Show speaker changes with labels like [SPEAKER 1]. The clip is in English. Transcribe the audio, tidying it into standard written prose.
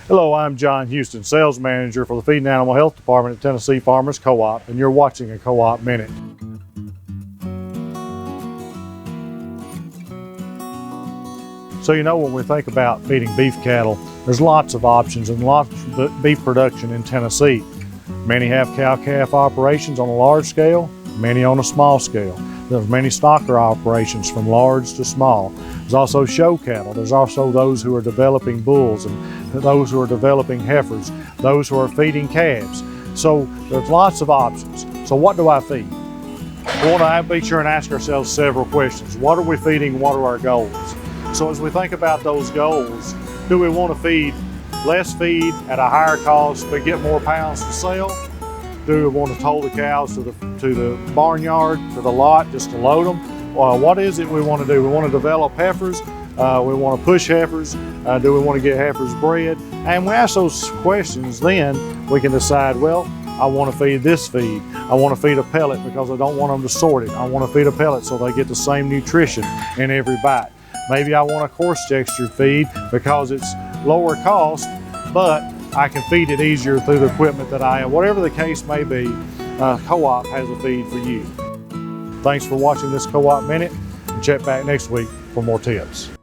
[SPEAKER 1] Hello, I'm John Houston, Sales Manager for the Feed and Animal Health Department at Tennessee Farmers Co-op, and you're watching a Co-op Minute. So when we think about feeding beef cattle, there's lots of options and lots of beef production in Tennessee. Many have cow-calf operations on a large scale, many on a small scale. There's many stocker operations from large to small. There's also show cattle. There's also those who are developing bulls and those who are developing heifers, those who are feeding calves. So there's lots of options. So what do I feed? We want to be sure and ask ourselves several questions. What are we feeding? What are our goals? So as we think about those goals, do we want to feed less feed at a higher cost but get more pounds to sell? Do we want to tow the cows to the barnyard, to the lot, just to load them? What is it we want to do? We want to develop heifers. We want to push heifers. Do we want to get heifers bred? And we ask those questions, then we can decide, well, I want to feed this feed. I want to feed a pellet because I don't want them to sort it. I want to feed a pellet so they get the same nutrition in every bite. Maybe I want a coarse textured feed because it's lower cost, but I can feed it easier through the equipment that I have. Whatever the case may be, Co-op has a feed for you. Thanks for watching this Co-op Minute, and check back next week for more tips.